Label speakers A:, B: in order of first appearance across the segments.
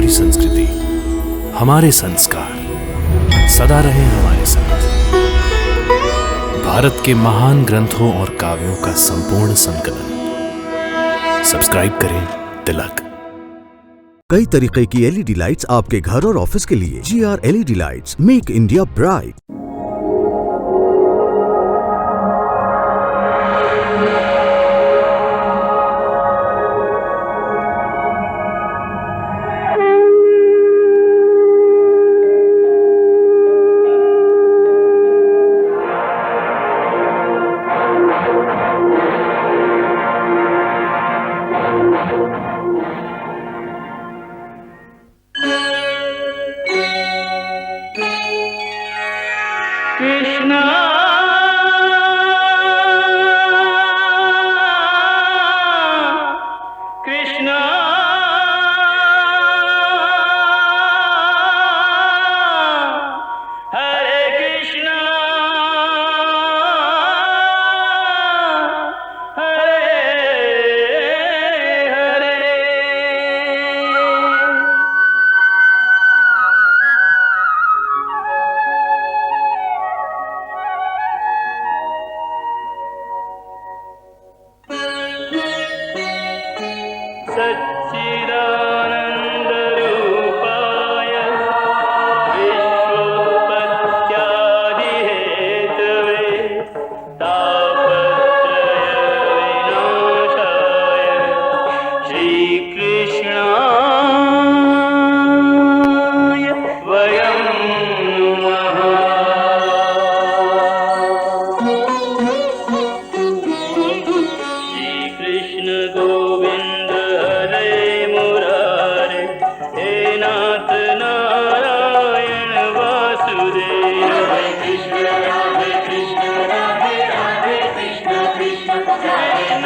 A: हमारी संस्कृति, हमारे संस्कार सदा रहे हमारे साथ। भारत के महान ग्रंथों और काव्यों का संपूर्ण संकलन। सब्सक्राइब करें तिलक।
B: कई तरीके की एलईडी लाइट्स आपके घर और ऑफिस के लिए। GR LED lights, make India bright.
C: Krishna Krishna Hare Krishna Hare Hare. सच्चिदानन्दरूपाय विश्वोत्पत्त्यादिहेतवे तापत्रयविनाशाय श्रीकृष्णाय वयं नमः। श्रीकृष्ण गोविन्द हरे मुरारे, हे नाथ नारायण वासुदेव। हरे कृष्ण राधे कृष्ण राधे राधे कृष्ण कृष्ण कृष्ण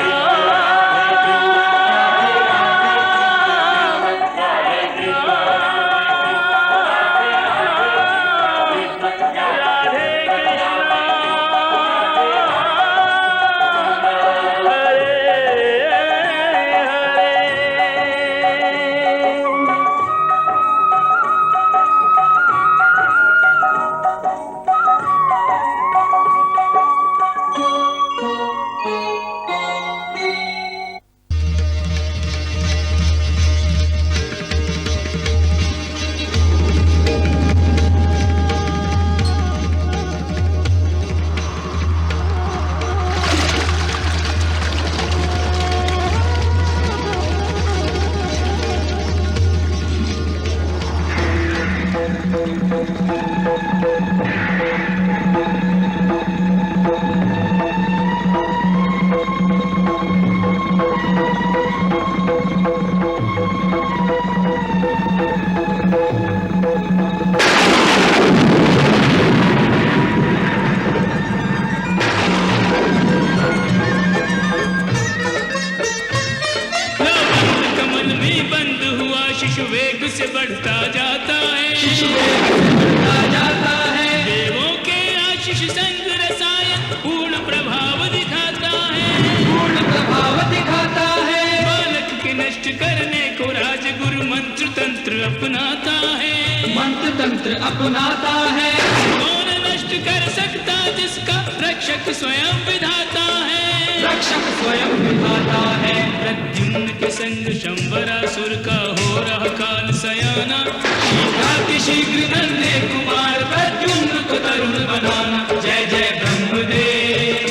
C: कमल में बंद हुआ शिशु वेग से बढ़ता जाता है, शिशु वेग से बढ़ता जाता है। देवों के आशीष संग रसायन पूर्ण प्रभाव दिखाता है, पूर्ण प्रभाव दिखाता है। बालक के नष्ट करने को राजगुरु मंत्र तंत्र अपनाता है, मंत्र तंत्र अपनाता है। कौन नष्ट कर सकता जिसका रक्षक स्वयं विधाता है, रक्षक स्वयं विधाता है। प्रद्युम्न के संग शंबरासुर का हो रहा काल सयाना, शीघ्र के शीघ्र नन्हे कुमार प्रद्युम्न को तरुण बनाना। जय जय ब्रह्मदेव,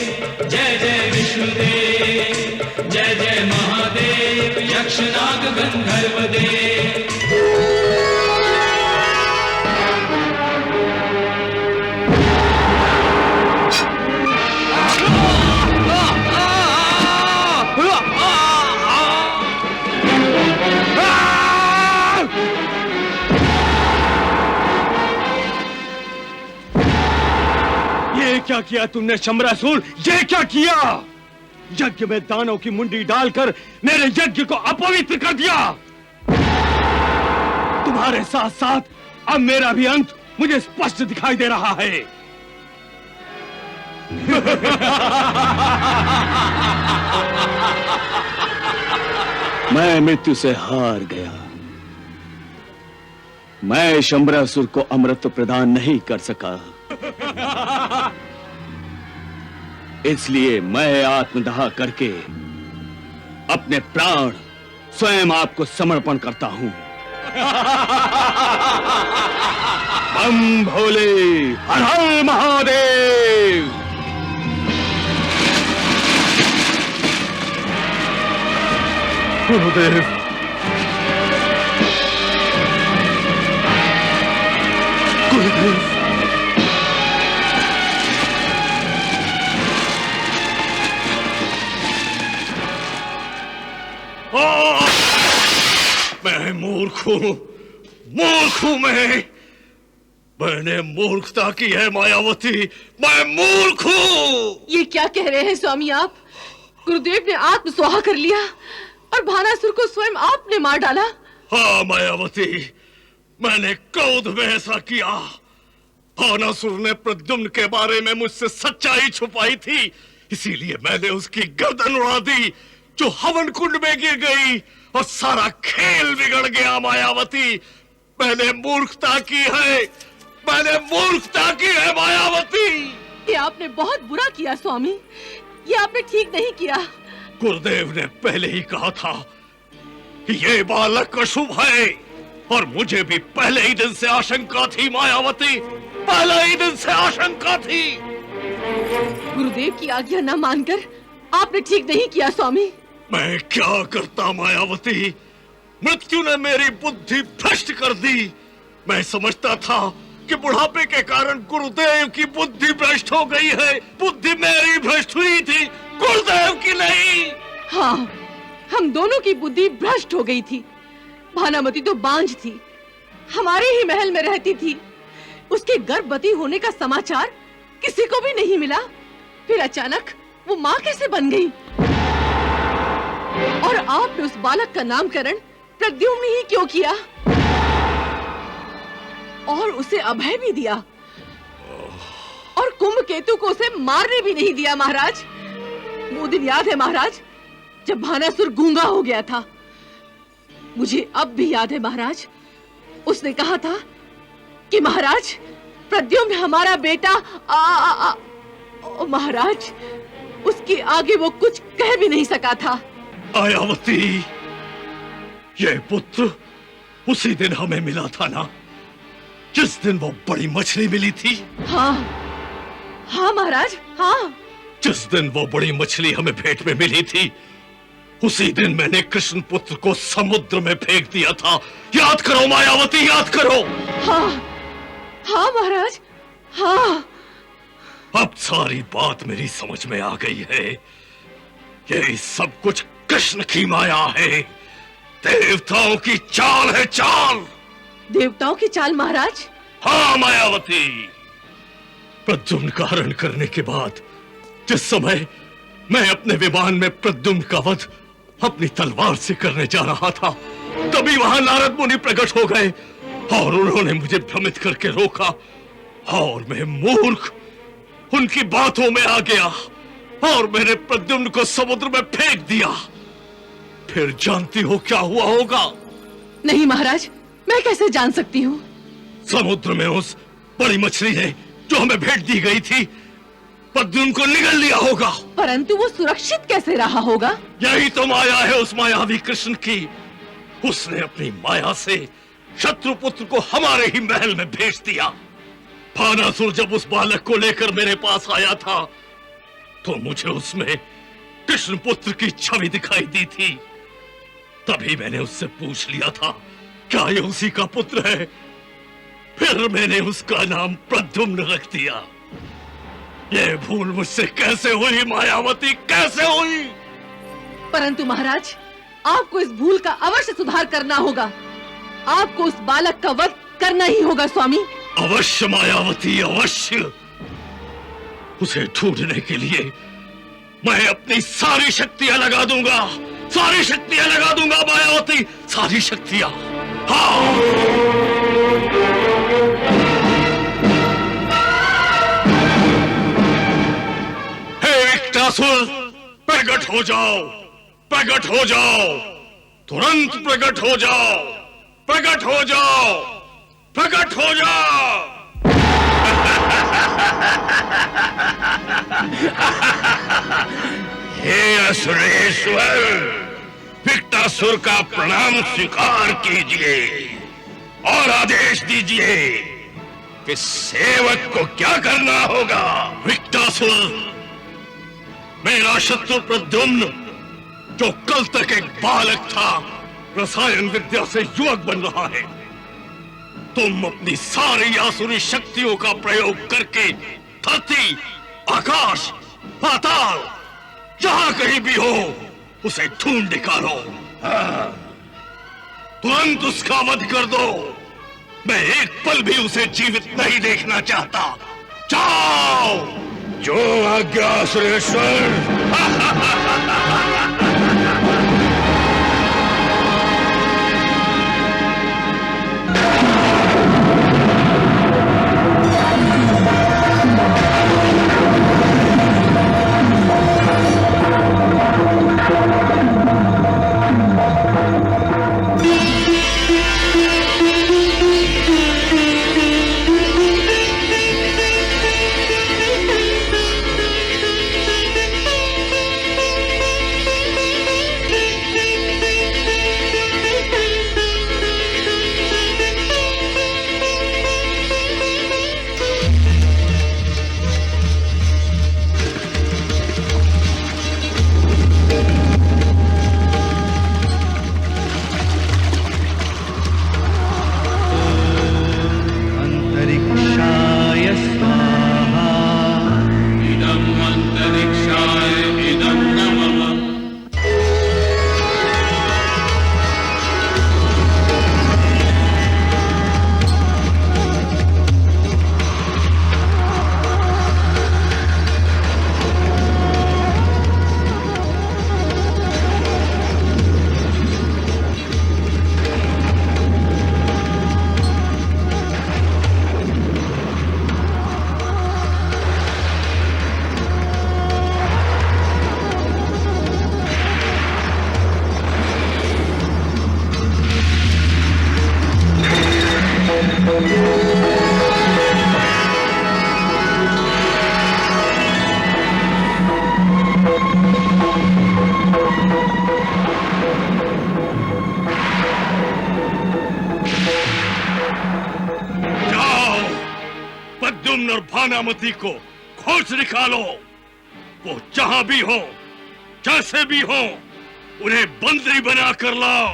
C: जय जय विष्णुदेव, जय जय महादेव, यक्ष नाग गंधर्व देव।
D: क्या किया तुमने शंबरासुर? ये क्या किया? यज्ञ में दानों की मुंडी डालकर मेरे यज्ञ को अपवित्र कर दिया। तुम्हारे साथ साथ अब मेरा भी अंत मुझे स्पष्ट दिखाई दे रहा है। मैं मृत्यु से हार गया। मैं शंबरासुर को अमृत प्रदान नहीं कर सका, इसलिए मैं आत्मदाह करके अपने प्राण स्वयं आपको समर्पण करता हूं। बम भोले, हर हर महादेव।
A: गुरुदेव, गुरुदेव,
E: मैं मूर्ख हूँ, मूर्ख हूँ मैंने मूर्खता की है मायावती, मैं मूर्ख हूँ।
F: ये क्या कह रहे हैं स्वामी आप? गुरुदेव ने आत्मस्वाहा कर लिया और भानासुर को स्वयं आपने मार डाला।
E: हाँ मायावती, मैंने क्रोध में ऐसा किया। भानासुर ने प्रद्युम्न के बारे में मुझसे सच्चाई छुपाई थी, इसीलिए मैंने उसकी गर्दन उड़ा दी जो हवन कुंड में गिर गई और सारा खेल बिगड़ गया। मायावती, मैंने मूर्खता की है, मैंने मूर्खता की है मायावती।
F: ये आपने बहुत बुरा किया स्वामी, ये आपने ठीक नहीं किया।
E: गुरुदेव ने पहले ही कहा था कि ये बालक अशुभ है और मुझे भी पहले ही दिन से आशंका थी मायावती, पहले ही दिन से आशंका थी।
F: गुरुदेव की आज्ञा न मानकर आपने ठीक नहीं किया स्वामी।
E: मैं क्या करता मायावती, मृत्यु ने मेरी बुद्धि भ्रष्ट कर दी। मैं समझता था कि बुढ़ापे के कारण गुरुदेव की बुद्धि भ्रष्ट हो गई है, बुद्धि मेरी भ्रष्ट हुई थी, गुरुदेव की नहीं।
F: हाँ, हम दोनों की बुद्धि भ्रष्ट हो गई थी। भानामती तो बांझ थी, हमारे ही महल में रहती थी। उसके गर्भवती होने का समाचार किसी को भी नहीं मिला। फिर अचानक वो माँ कैसे बन गई? और आपने उस बालक का नामकरण प्रद्युम्न ही क्यों किया और उसे अभय भी दिया और कुंभकेतु को उसे मारने भी नहीं दिया? महाराज, वो दिन याद है महाराज जब भानासुर गूंगा हो गया था? मुझे अब भी याद है महाराज, उसने कहा था कि महाराज प्रद्युम्न हमारा बेटा महाराज, उसके आगे वो कुछ कह भी नहीं सका था।
E: मायावती, ये पुत्र उसी दिन हमें मिला था ना, जिस दिन वो बड़ी मछली मिली थी?
F: हाँ हाँ महाराज, हाँ।
E: जिस दिन वो बड़ी मछली हमें भेंट में मिली थी, उसी दिन मैंने कृष्ण पुत्र को समुद्र में फेंक दिया था। याद करो मायावती, याद करो।
F: हाँ हाँ महाराज, हाँ।
E: अब सारी बात मेरी समझ में आ गई है। ये सब कुछ कृष्ण की माया है, देवताओं की चाल है, चाल।
F: देवताओं की चाल महाराज?
E: हाँ मायावती, प्रद्युम्न का हरण करने के बाद जिस समय मैं अपने विमान में प्रद्युम्न का वध अपनी तलवार से करने जा रहा था, तभी वहां नारद मुनि प्रकट हो गए और उन्होंने मुझे भ्रमित करके रोका और मैं मूर्ख उनकी बातों में आ गया और मैंने प्रद्युम्न को समुद्र में फेंक दिया। फिर जानती हो क्या हुआ होगा?
F: नहीं महाराज, मैं कैसे जान सकती हूँ?
E: समुद्र में उस बड़ी मछली ने जो हमें भेंट दी गई थी, प्रद्युम्न को निगल लिया होगा।
F: परंतु वो सुरक्षित कैसे रहा होगा?
E: यही तो माया है उस मायावी कृष्ण की। उसने अपनी माया से शत्रुपुत्र को हमारे ही महल में भेज दिया। भानासुर जब उस बालक को लेकर मेरे पास आया था तो मुझे उसमें कृष्ण पुत्र की छवि दिखाई दी थी। तभी मैंने उससे पूछ लिया था क्या ये उसी का पुत्र है। फिर मैंने उसका नाम प्रद्युम्न रख दिया। ये भूल मुझसे कैसे हुई मायावती, कैसे हुई?
F: परंतु महाराज, आपको इस भूल का अवश्य सुधार करना होगा। आपको उस बालक का वध करना ही होगा स्वामी।
E: अवश्य मायावती, अवश्य। उसे ढूंढने के लिए मैं अपनी सारी शक्तियां लगा दूंगा, सारी शक्तियां लगा दूंगा मायावती, सारी शक्तियां। हाँ। हे विकटासुर, प्रकट हो जाओ, प्रकट हो जाओ, तुरंत प्रकट हो जाओ, प्रकट हो जाओ। प्रकट हो जा। हे असुरेश्वर, विकटासुर का प्रणाम स्वीकार कीजिए और आदेश दीजिए कि सेवक को क्या करना होगा। विकटासुर, मेरा शत्रु प्रद्युम्न, जो कल तक एक बालक था, रसायन विद्या से युवक बन रहा है। तुम अपनी सारी आसुरी शक्तियों का प्रयोग करके धरती, आकाश, पाताल, जहां कहीं भी हो उसे ढूंढ निकालो। तुरंत उसका वध कर दो। मैं एक पल भी उसे जीवित नहीं देखना चाहता। जाओ। जो आज्ञा सुरेश्वर। भानामती को खोज निकालो। वो जहां भी हो, जैसे भी हो, उन्हें बंदी बना कर लाओ।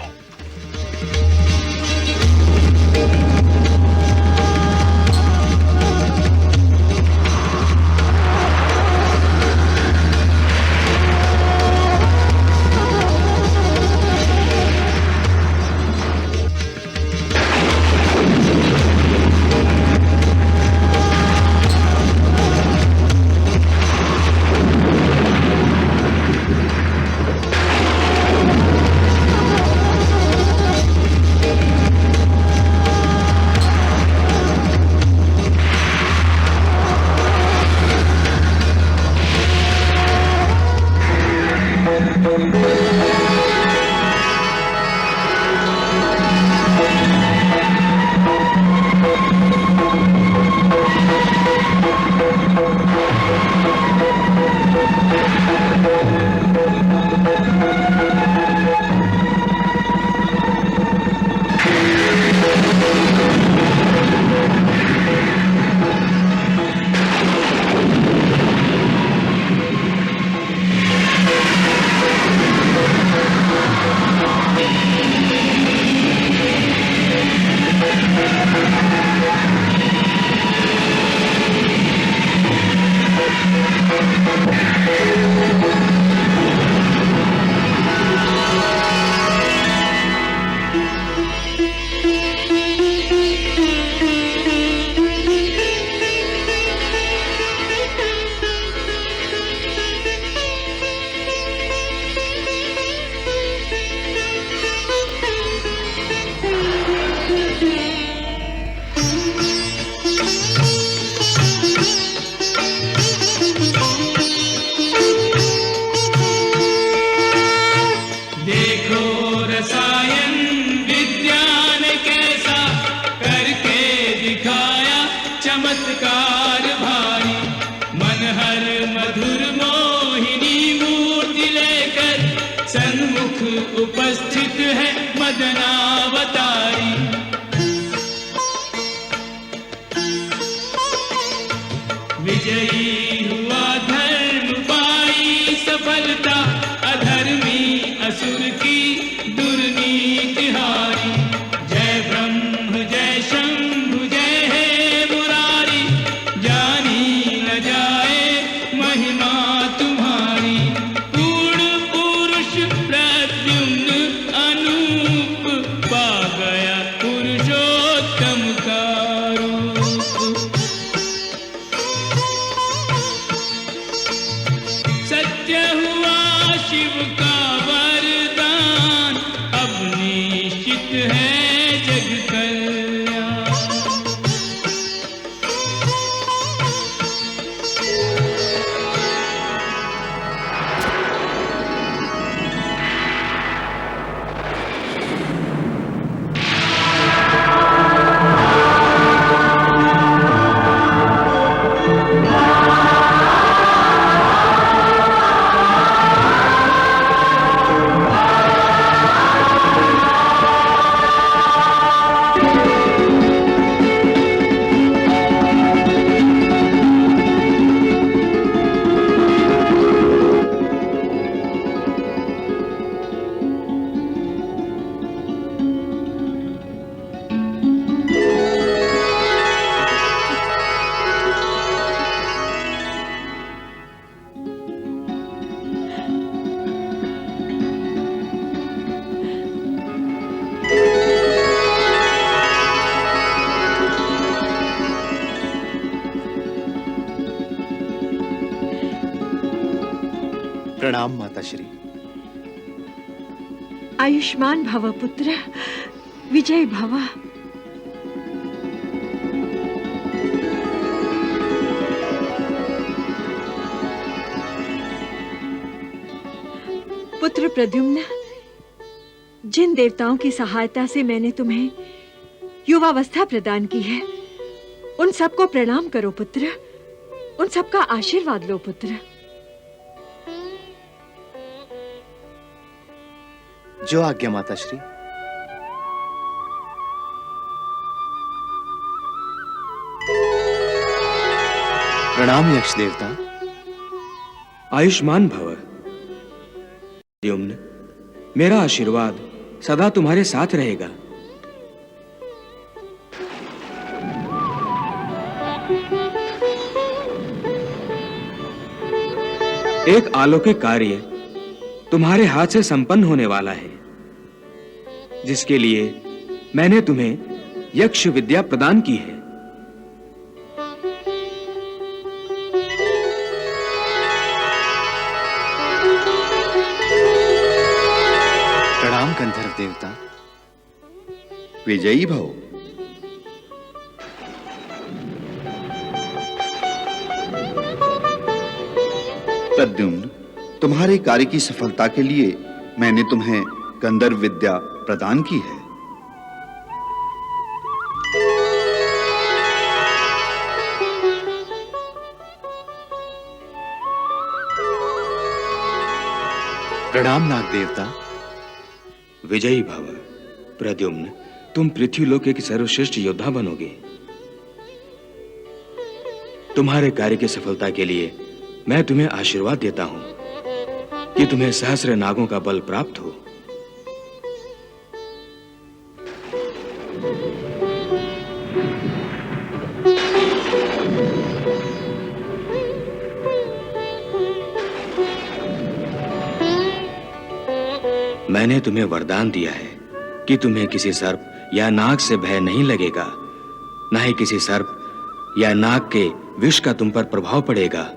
C: मर्दनावतारी। विजयी हुआ धर्म पाई सफलता, अधर्मी असुर की दुर्नीति हारी। जय ब्रह्म जय शंभु जय हे मुरारी, जानी न जाए महिमा तुम्हारी। पूर्ण पुरुष प्रद्युम्न अनूप, पा गया पुरुषोत्तम का रूप। सत्य हुआ शिव का वरदान, अब निश्चित है जग कल्याण।
G: प्रणाम माताश्री।
H: आयुष्मान भव पुत्र, विजय भव। पुत्र प्रद्युम्न, जिन देवताओं की सहायता से मैंने तुम्हें युवावस्था प्रदान की है, उन सबको प्रणाम करो पुत्र, उन सबका आशीर्वाद लो पुत्र।
G: जो आज्ञा माताश्री। प्रणाम यक्ष देवता।
I: आयुष्मान भव प्रद्युम्न, मेरा आशीर्वाद सदा तुम्हारे साथ रहेगा। एक अलौकिक कार्य तुम्हारे हाथ से संपन्न होने वाला है, जिसके लिए मैंने तुम्हें यक्ष विद्या प्रदान की है।
G: प्रणाम गंधर्व देवता। विजयी भव।
J: प्रद्युम्न, तुम्हारे कार्य की सफलता के लिए मैंने तुम्हें गंधर्व विद्या प्रदान की है।
G: प्रणाम नाग देवता।
I: विजयी भव प्रद्युम्न, तुम पृथ्वीलोक के सर्वश्रेष्ठ योद्धा बनोगे। तुम्हारे कार्य की सफलता के लिए मैं तुम्हें आशीर्वाद देता हूं कि तुम्हें सहस्र नागों का बल प्राप्त हो। मैंने तुम्हें वरदान दिया है कि तुम्हें किसी सर्प या नाग से भय नहीं लगेगा, न ही किसी सर्प या नाग के विष का तुम पर प्रभाव पड़ेगा।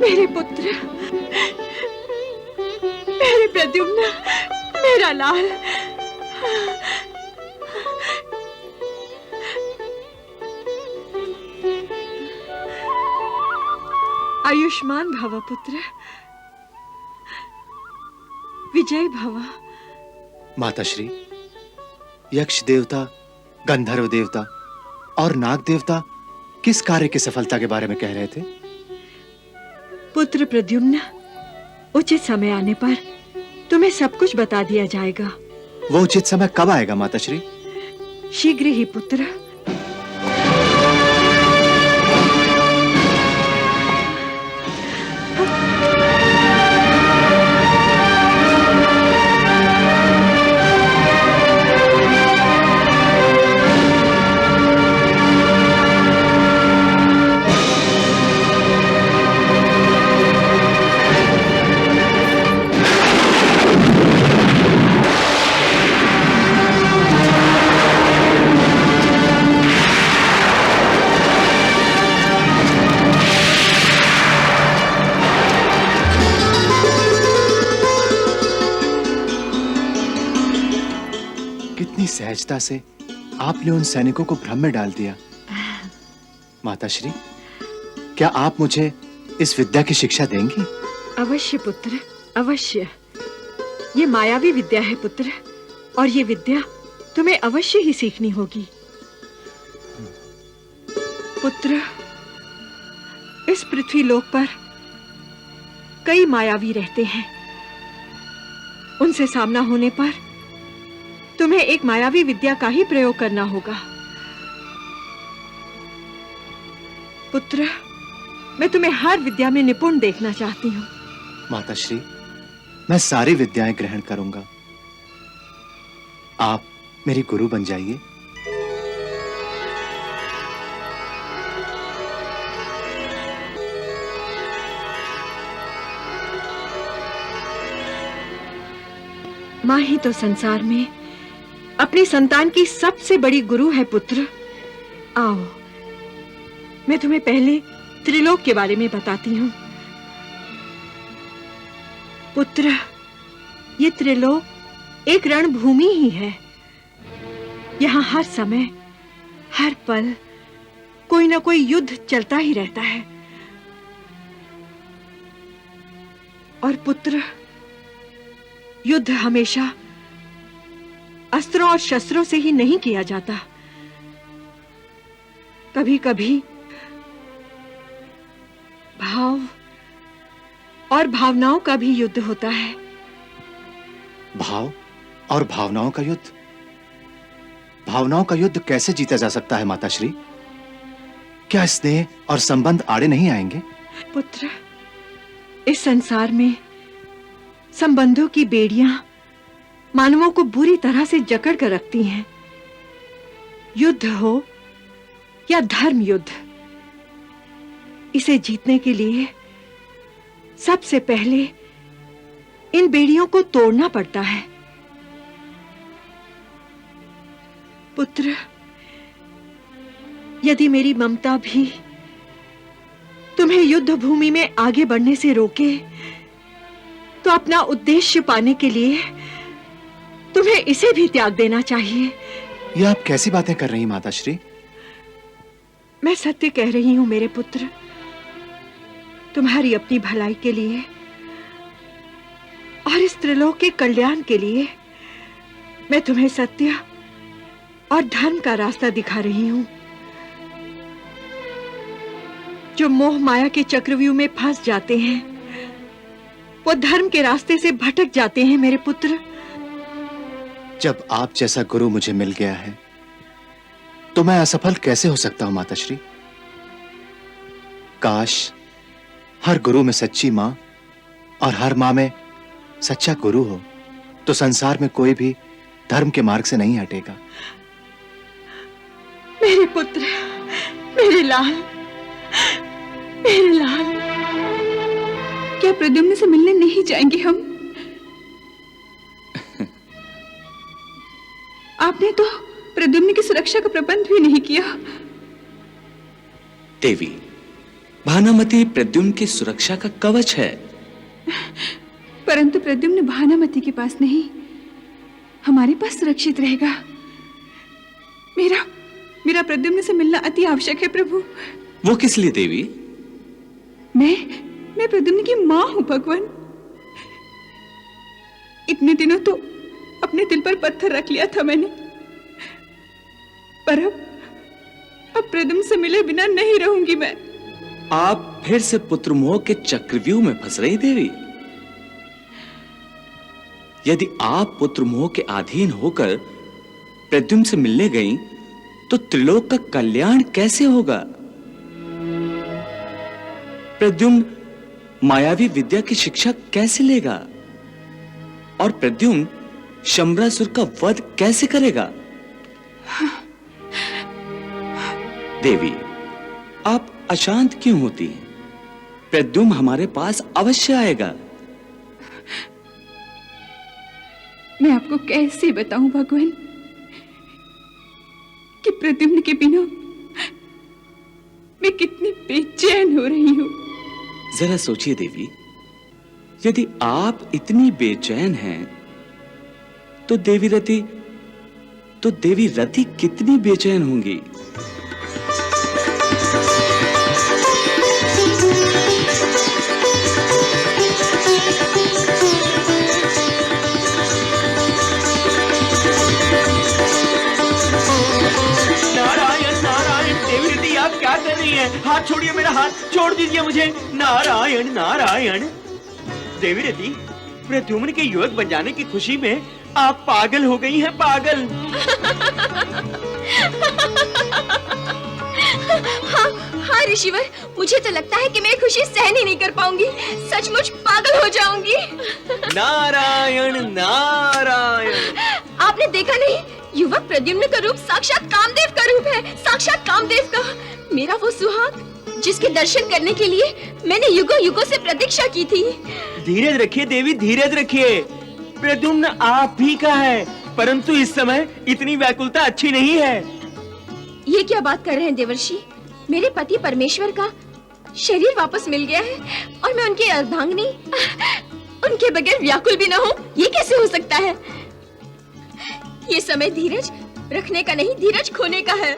H: मेरे पुत्र, मेरे प्रद्युम्न, मेरा लाल। आयुष्मान भव पुत्र, विजय भव।
G: माताश्री, यक्ष देवता, गंधर्व देवता और नाग देवता किस कार्य की सफलता के बारे में कह रहे थे?
H: पुत्र प्रद्युम्न, उचित समय आने पर तुम्हें सब कुछ बता दिया जाएगा।
G: वो उचित समय कब आएगा माताश्री?
H: शीघ्र ही पुत्र।
G: कितनी सहजता से आपने उन सैनिकों को भ्रम में डाल दिया। माताश्री, क्या आप मुझे इस विद्या की शिक्षा देंगी?
H: अवश्य पुत्र, अवश्य। ये मायावी विद्या है पुत्र, और ये विद्या तुम्हें अवश्य ही सीखनी होगी। पुत्र, इस पृथ्वी लोक पर कई मायावी रहते हैं। उनसे सामना होने पर तुम्हें एक मायावी विद्या का ही प्रयोग करना होगा। पुत्र, मैं तुम्हें हर विद्या में निपुण देखना चाहती हूँ।
G: माताश्री, मैं सारी विद्याएं ग्रहण करूंगा। आप मेरी गुरु बन जाइए।
H: माँ ही तो संसार में अपनी संतान की सबसे बड़ी गुरु है पुत्र। आओ, मैं तुम्हें पहले त्रिलोक के बारे में बताती हूँ। पुत्र, ये त्रिलोक एक रणभूमि ही है। यहाँ हर समय, हर पल कोई ना कोई युद्ध चलता ही रहता है। और पुत्र, युद्ध हमेशा अस्त्रों और शस्त्रों से ही नहीं किया जाता। कभी-कभी भाव और भावनाओं का भी युद्ध होता है।
G: भाव और भावनाओं का युद्ध? भावनाओं का युद्ध कैसे जीता जा सकता है माताश्री? क्या स्नेह और संबंध आड़े नहीं आएंगे?
H: पुत्र, इस संसार में संबंधों की बेड़ियां मानवों को बुरी तरह से जकड़ कर रखती हैं। युद्ध हो या धर्म युद्ध, इसे जीतने के लिए सबसे पहले इन बेड़ियों को तोड़ना पड़ता है। पुत्र, यदि मेरी ममता भी तुम्हें युद्ध भूमि में आगे बढ़ने से रोके, तो अपना उद्देश्य पाने के लिए तुम्हें इसे भी त्याग देना चाहिए।
G: ये आप कैसी बातें कर रही माताश्री?
H: मैं सत्य कह रही हूं मेरे पुत्र। तुम्हारी अपनी भलाई के लिए और इस त्रिलोक के कल्याण के लिए मैं तुम्हें सत्य और धर्म का रास्ता दिखा रही हूं। जो मोह माया के चक्रव्यूह में फंस जाते हैं, वो धर्म के रास्ते से भटक जाते हैं मेरे पुत्र।
G: जब आप जैसा गुरु मुझे मिल गया है, तो मैं असफल कैसे हो सकता हूं माताश्री? काश हर गुरु में सच्ची मां और हर मां में सच्चा गुरु हो, तो संसार में कोई भी धर्म के मार्ग से नहीं हटेगा।
H: मेरे पुत्र, मेरे लाल, मेरे लाल,
K: क्या प्रद्युम्न से मिलने नहीं जाएंगे हम? आपने तो प्रद्युम्न की सुरक्षा का प्रबंध भी नहीं किया।
I: देवी, भानामती प्रद्युम्न की सुरक्षा का कवच है।
K: परंतु प्रद्युम्न भानामती के पास नहीं, हमारे पास सुरक्षित रहेगा। मेरा प्रद्युम्न से मिलना अति आवश्यक है प्रभु।
I: वो किस लिए देवी?
K: मैं प्रद्युम्न की मां हूं भगवान। इतने दिनों तो अपने दिल पर पत्थर रख लिया था मैंने, पर अब प्रद्युम्न से मिले बिना नहीं रहूंगी मैं।
I: आप फिर से पुत्र मोह के चक्रव्यूह में फंस रही देवी। यदि आप पुत्र मोह के अधीन होकर प्रद्युम्न से मिलने गईं, तो त्रिलोक का कल्याण कैसे होगा? प्रद्युम्न मायावी विद्या की शिक्षा कैसे लेगा? और प्रद्युम्न शंबरासुर का वध कैसे करेगा? देवी, आप अशांत क्यों होती हैं? प्रद्युम्न हमारे पास अवश्य आएगा।
K: मैं आपको कैसे बताऊं भगवान कि प्रद्युम्न के बिना मैं कितनी बेचैन हो रही हूं।
I: जरा सोचिए देवी, यदि आप इतनी बेचैन हैं, तो देवी रति कितनी बेचैन होंगी?
L: क्या कर रही हैं? हाथ छोड़िए मेरा हाथ, छोड़ दीजिए मुझे। नारायण नारायण। देवी रति, प्रद्युम्न के युवक बन जाने की खुशी में आप पागल हो गई हैं, पागल।
M: हाँ ऋषिवर, मुझे तो लगता है कि मैं खुशी सहन ही नहीं कर पाऊंगी, सचमुच पागल हो जाऊंगी।
L: नारायण नारायण।
M: आपने देखा नहीं, युवक प्रद्युम्न का रूप साक्षात कामदेव का रूप है, साक्षात कामदेव का। मेरा वो सुहाग जिसके दर्शन करने के लिए मैंने युगों युगों से प्रतीक्षा की थी।
L: धीरज रखिए देवी, धीरज रखिए। प्रद्युम्न आप भी का है, परंतु इस समय इतनी व्याकुलता अच्छी नहीं है।
M: ये क्या बात कर रहे हैं देवर्षि? मेरे पति परमेश्वर का शरीर वापस मिल गया है और मैं उनकी अर्धांगिनी, उनके बगैर व्याकुल भी न हूँ, ये कैसे हो सकता है? ये समय धीरज रखने का नहीं, धीरज खोने का है।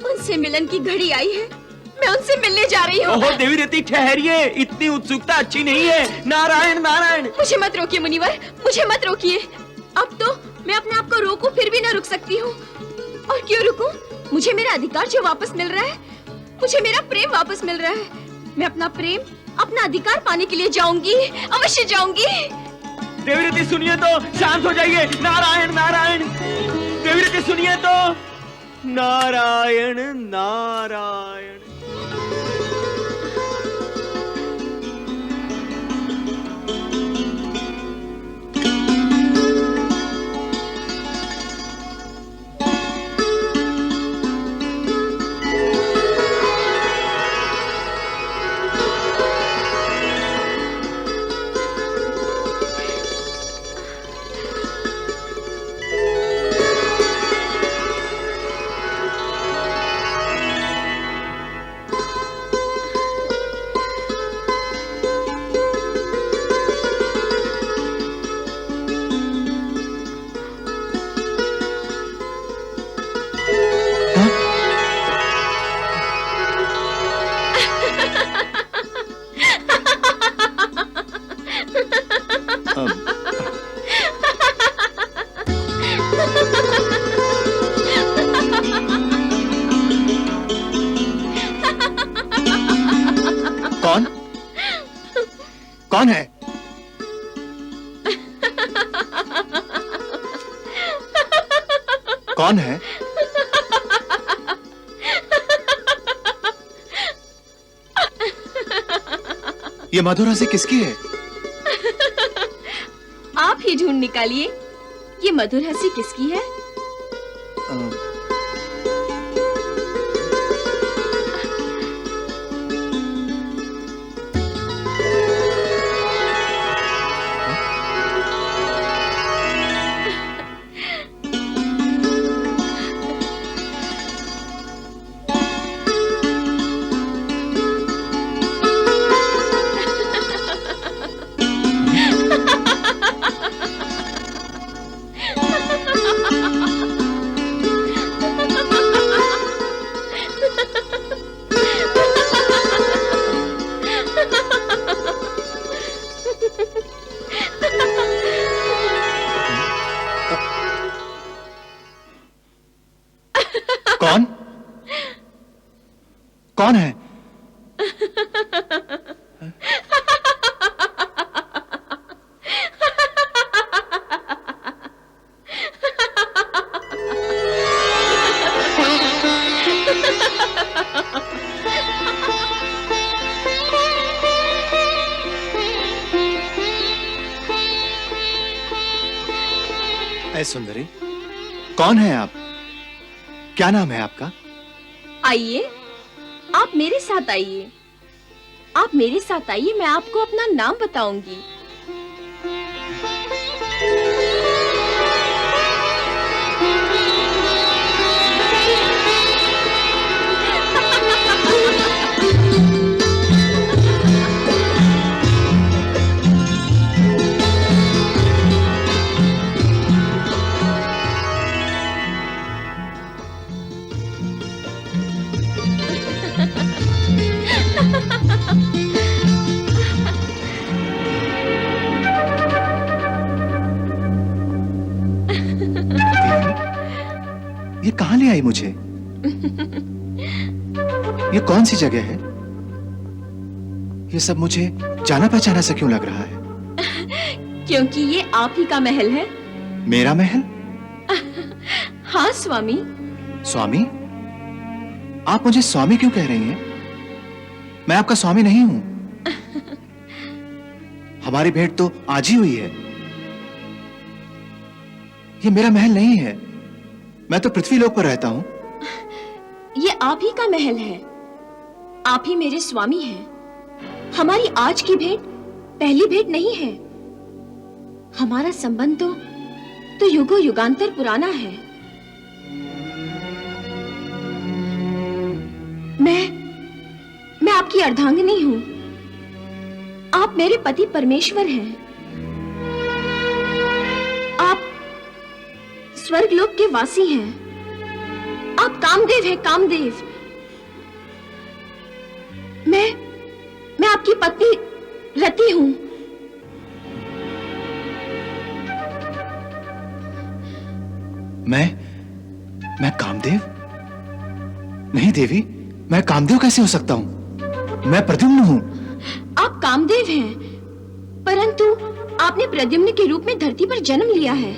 M: उनसे मिलन की घड़ी आई है, मैं उनसे मिलने जा रही हूँ।
L: ओहो देवी रति, ठहरिए, इतनी उत्सुकता अच्छी नहीं है। नारायण नारायण।
M: मुझे मत रोकिए मुनिवर, मुझे मत रोकिए। अब तो मैं अपने आप को रोकूं फिर भी न रुक सकती हूँ। और क्यों रुकूं? मुझे मेरा अधिकार जो वापस मिल रहा है, मुझे मेरा प्रेम वापस मिल रहा है। मैं अपना प्रेम, अपना अधिकार पाने के लिए जाऊंगी, अवश्य जाऊंगी।
L: देवी रति सुनिए तो, शांत हो जाइए। नारायण नारायण। देवी रति सुनिए तो। नारायण नारायण।
G: कौन है? कौन है? ये मधुर हंसी किसकी है?
M: आप ही ढूंढ निकालिए, ये मधुर हंसी किसकी है?
G: कौन है? ऐ सुंदरी, कौन है आप? क्या नाम है आपका?
M: आइए, आप मेरे साथ आइए। आप मेरे साथ आइए, मैं आपको अपना नाम बताऊंगी।
G: ये कहां ले आई मुझे? ये कौन सी जगह है? ये सब मुझे जाना पहचाना सा क्यों लग रहा है?
M: क्योंकि ये आप ही का महल है।
G: मेरा महल?
M: हाँ स्वामी।
G: स्वामी? आप मुझे स्वामी क्यों कह रही हैं? मैं आपका स्वामी नहीं हूं। हमारी भेंट तो आज ही हुई है। ये मेरा महल नहीं है। मैं तो पृथ्वीलोक पर रहता हूं।
M: ये आप ही का महल है। आप ही मेरे स्वामी हैं। हमारी आज की भेंट पहली भेंट नहीं है। हमारा संबंध तो युगों युगांतर पुराना है। मैं आपकी अर्धांगिनी हूं। आप मेरे पति परमेश्वर हैं। आप स्वर्गलोक के वासी हैं। आप कामदेव हैं, कामदेव। मैं आपकी पत्नी रति हूं।
G: मैं कामदेव? नहीं देवी, मैं कामदेव कैसे हो सकता हूं? मैं प्रद्युम्न हूं।
M: आप कामदेव हैं, परंतु आपने प्रद्युम्न के रूप में धरती पर जन्म लिया है।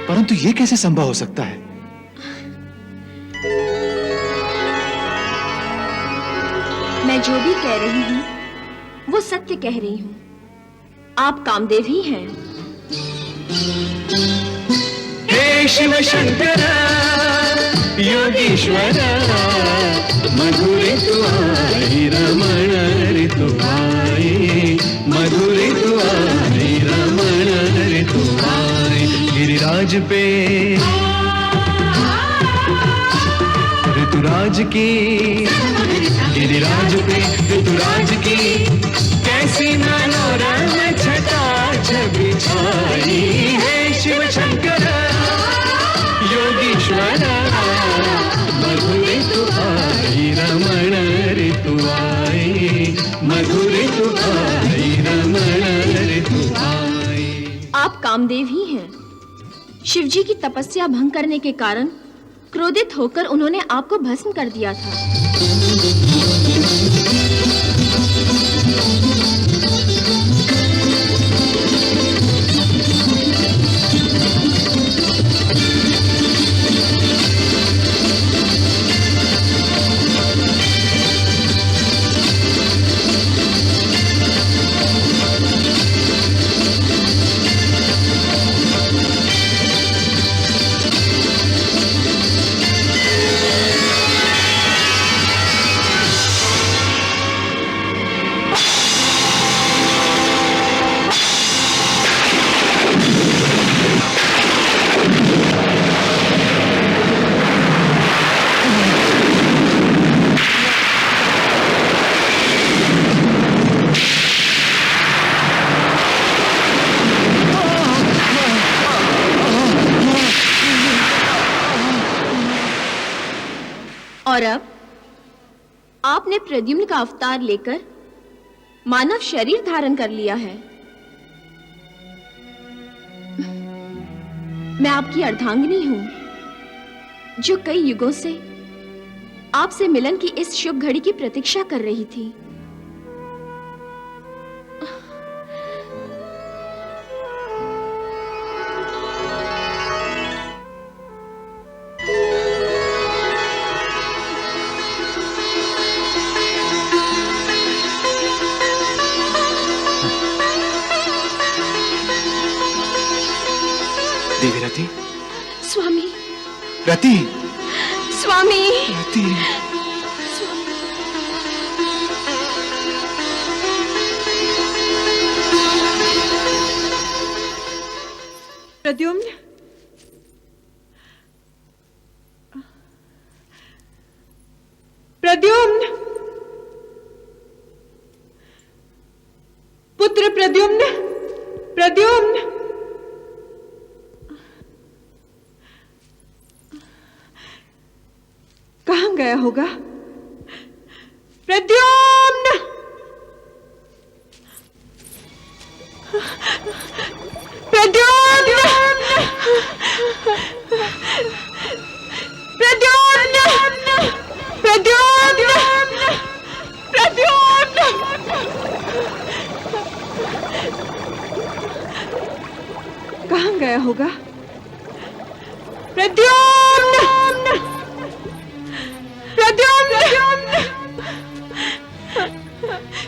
G: परंतु ये कैसे संभव हो सकता है?
M: मैं जो भी कह रही हूँ वो सत्य कह रही हूँ। आप कामदेव ही हैं।
C: हे शिव शंकर योगीश्वर मधुर तू आई रमण रे तू आई, मधुर तू आई रमण रे तू आई। गिरिराज पे ऋतुराज की, गिरिराज पे ऋतुराज की कैसी मनोरम छटा छवि छाई। हे शिव शंकर योगीश्वर मधुर तू आई रमण रे तू आई, मधुर तू आई रमण रे तू आई।
M: आप कामदेव ही हैं। शिवजी की तपस्या भंग करने के कारण क्रोधित होकर उन्होंने आपको भस्म कर दिया था। और अब आपने प्रद्युम्न का अवतार लेकर मानव शरीर धारण कर लिया है। मैं आपकी अर्धांगिनी हूं, जो कई युगों से आपसे मिलन की इस शुभ घड़ी की प्रतीक्षा कर रही थी।
G: देवी रति,
M: स्वामी,
G: रति,
M: स्वामी,
G: रति।
H: प्रद्युम्न, प्रद्युम्न, पुत्र प्रद्युम्न, प्रद्युम्न। कहाँ गया होगा प्रद्युम्न? प्रद्युम्न, प्रद्युम्न, प्रद्युम्न, प्रद्युम्न। कहाँ गया होगा प्रद्युम्न? प्रद्युम्न,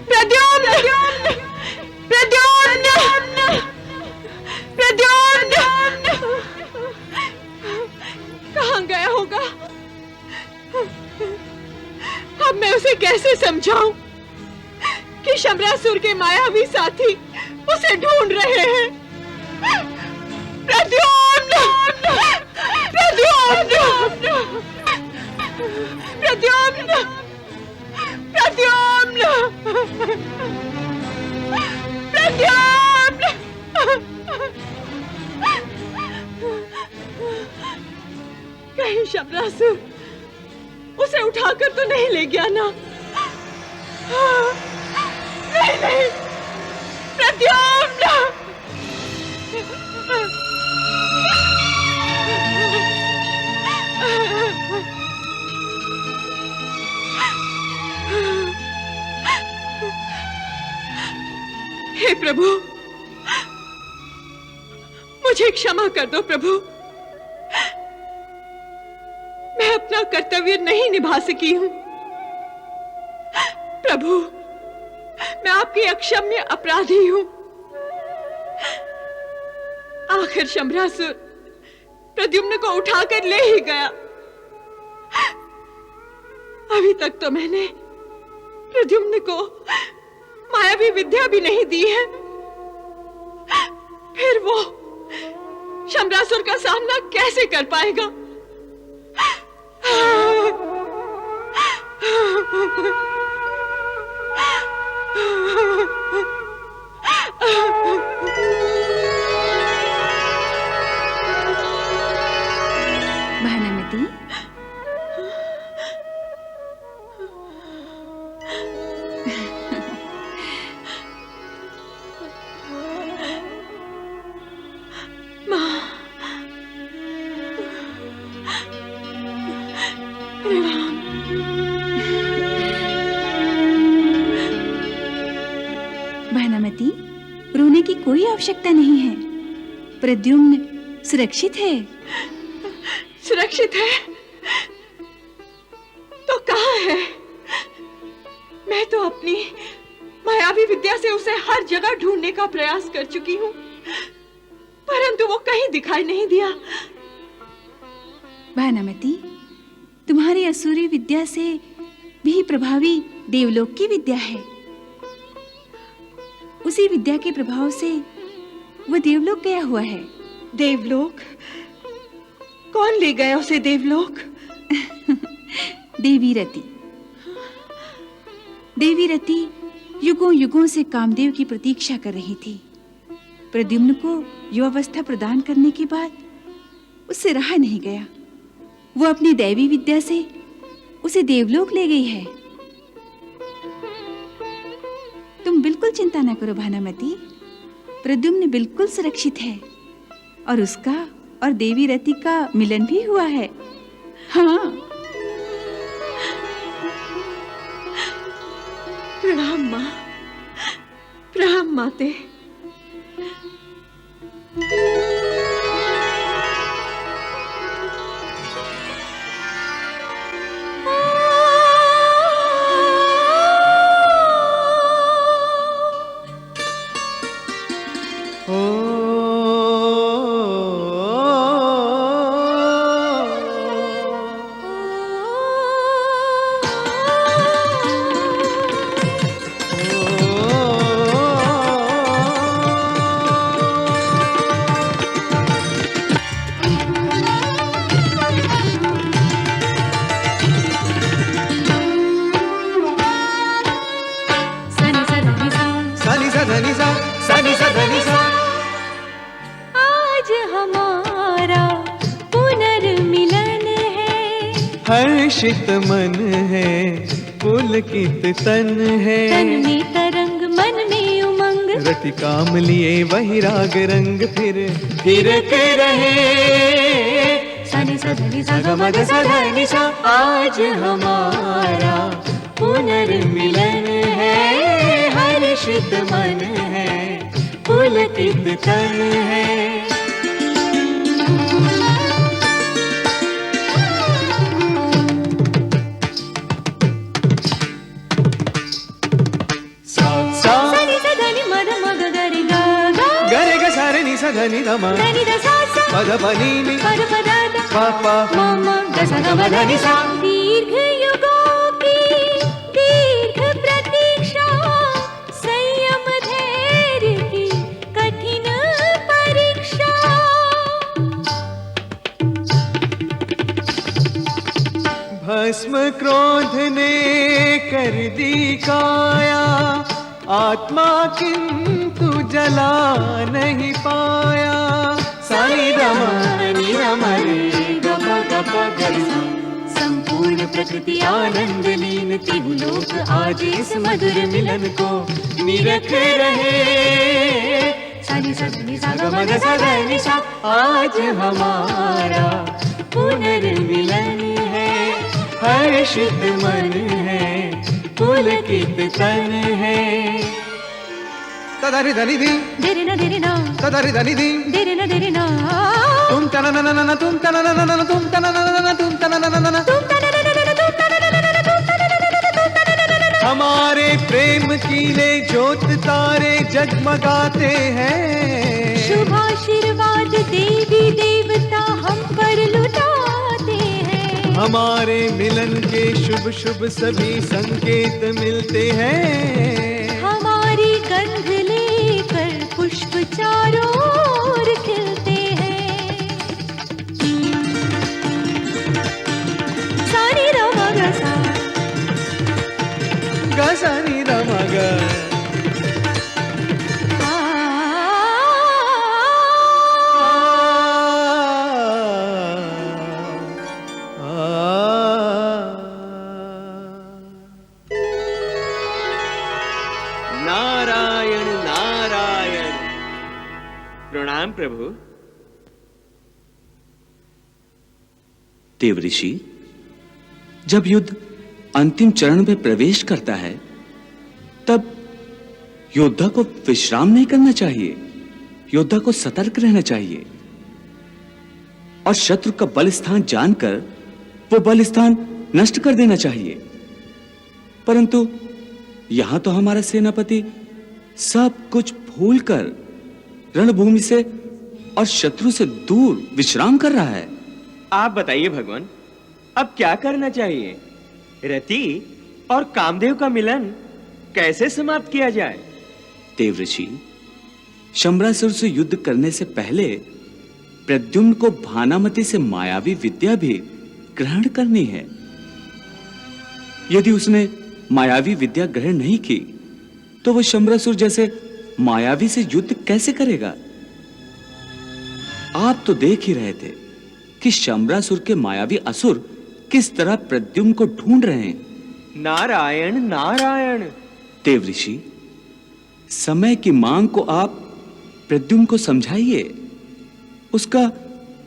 H: प्रद्युम्न, प्रद्युम्न, प्रद्युम्न। कहाँ गया होगा? अब मैं उसे कैसे समझाऊं कि शंबरासुर के मायावी साथी उसे ढूंढ रहे हैं? प्रद्युम्न, प्रद्युम्न, प्रद्युम्न, प्रद्युम्न, प्रद्युम्न। कहीं शंबरासुर उसे उठाकर तो नहीं ले गया ना? नहीं, नहीं, प्रद्युम्न। हे प्रभु, मुझे क्षमा कर दो प्रभु। मैं अपना कर्तव्य नहीं निभा सकी हूं। प्रभु, मैं आपकी अक्षम्य अपराधी हूं। आखिर शंबरासुर प्रद्युम्न को उठाकर ले ही गया। अभी तक तो मैंने प्रद्युम्न को मायावी विद्या भी नहीं दी है। फिर वो शंबरासुर का सामना कैसे कर पाएगा?
K: भानुमति, भानुमति, रोने की कोई आवश्यकता नहीं है। प्रद्युम्न सुरक्षित है।
H: सुरक्षित है तो कहाँ है? मैं तो अपनी मायावी विद्या से उसे हर जगह ढूंढने का प्रयास कर चुकी हूँ, परंतु वो कहीं दिखाई नहीं दिया।
K: भानुमति, तुम्हारी असुरी विद्या से भी प्रभावी देवलोक की विद्या है। उसी विद्या के प्रभाव से वो देवलोक गया हुआ है।
H: देवलोक? कौन ले गया उसे देवलोक?
K: देवी रति। देवी रति युगों युगों से कामदेव की प्रतीक्षा कर रही थी। प्रद्युम्न को युवावस्था प्रदान करने के बाद उससे रहा नहीं गया। वो अपनी दैवी विद्या से उसे देवलोक ले गई है। तुम बिल्कुल चिंता न करो भानुमति, प्रद्युम्न बिल्कुल सुरक्षित है और उसका और देवी रति का मिलन भी हुआ है। हाँ।
H: प्रणाम माँ, प्रणाम माते।
N: आज हमारा पुनर्मिलन है,
O: हर्षित मन है, पुलकित तन है।
N: तन में तरंग मन में उमंग,
O: रति काम लिए वही राग रंग फिर के रहे।
N: सनि सधनि सगमद सधनि सा। आज हमारा पुनर्मिलन है, हर्षित मन है, पुलकित तन है।
O: धनि ध म पद पनी नि
N: पद पद
O: प प
N: म ग स ग म ध नि सा। दीर्घ युगों की दीर्घ प्रतीक्षा, संयम धैर्य की कठिन परीक्षा।
O: भस्म क्रोध ने कर दी काया, आत्मा किंतु जला नहीं पाया। सानी रमणी रमणी गप गप गरसा,
N: संपूर्ण प्रकृति आनंद लीन, तिहु लोक आज इस मधुर मिलन को
O: निरख रहे।
N: सनि सधनि सगमद सधनि सा। आज हमारा पुनर्मिलन है,
O: हर्षित मन है, पुलकित तन है। तदरि धनि धी
N: धीरे न
O: तदरि धनि धी
N: धीरे न
O: तुम तना ना ना तुम तना ना ना तुम तना ना ना तुम तना ना ना हमारे प्रेम कीले ज्योत तारे जगमगाते हैं।
N: शुभ आशीर्वाद देवी देवता हम पर लुटाते हैं।
O: हमारे मिलन के शुभ शुभ सभी संकेत मिलते हैं।
N: हमारी गंध लेकर पुष्प चारों ओर खिलते हैं। सानी रमा गसा
O: गसानी रमा ग।
L: नारायण नारायण। प्रणाम प्रभु।
I: देवऋषि, जब युद्ध अंतिम चरण में प्रवेश करता है तब योद्धा को विश्राम नहीं करना चाहिए। योद्धा को सतर्क रहना चाहिए और शत्रु का बल स्थान जानकर वो बल स्थान नष्ट कर देना चाहिए। परंतु यहां तो हमारा सेनापति सब कुछ भूलकर रणभूमि से और शत्रु से दूर विश्राम कर रहा है।
L: आप बताइए भगवान, अब क्या करना चाहिए? रति और कामदेव का मिलन कैसे समाप्त किया जाए?
I: देवऋषि, शंबरासुर से युद्ध करने से पहले प्रद्युम्न को भानामति से मायावी विद्या भी ग्रहण करनी है। यदि उसने मायावी विद्या ग्रहण नहीं की तो वह शंबरासुर जैसे मायावी से युद्ध कैसे करेगा? आप तो देख ही रहे थे कि शंबरासुर के मायावी असुर किस तरह प्रद्युम्न को ढूंढ रहे हैं।
L: नारायण नारायण।
I: देवऋषि, समय की मांग को आप प्रद्युम्न को समझाइए। उसका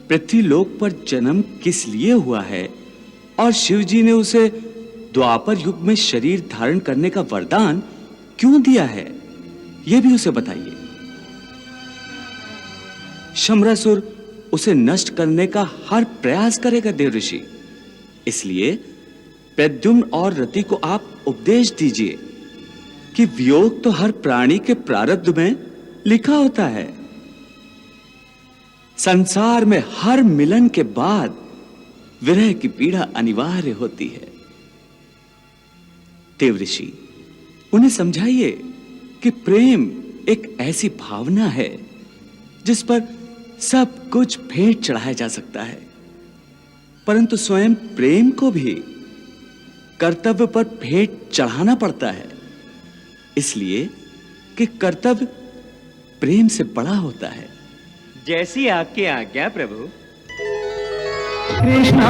I: पृथ्वीलोक पर जन्म किस लिए हुआ है और शिवजी ने उसे द्वापर युग में शरीर धारण करने का वरदान क्यों दिया है, यह भी उसे बताइए। शम्रासुर उसे नष्ट करने का हर प्रयास करेगा देवऋषि, इसलिए प्रद्युम्न और रति को आप उपदेश दीजिए कि वियोग तो हर प्राणी के प्रारब्ध में लिखा होता है। संसार में हर मिलन के बाद विरह की पीड़ा अनिवार्य होती है। देवऋषि, उन्हें समझाइए कि प्रेम एक ऐसी भावना है जिस पर सब कुछ भेंट चढ़ाया जा सकता है, परंतु स्वयं प्रेम को भी कर्तव्य पर भेंट चढ़ाना पड़ता है, इसलिए कि कर्तव्य प्रेम से बड़ा होता है।
L: जैसी आपकी आज्ञा प्रभु।
C: कृष्णा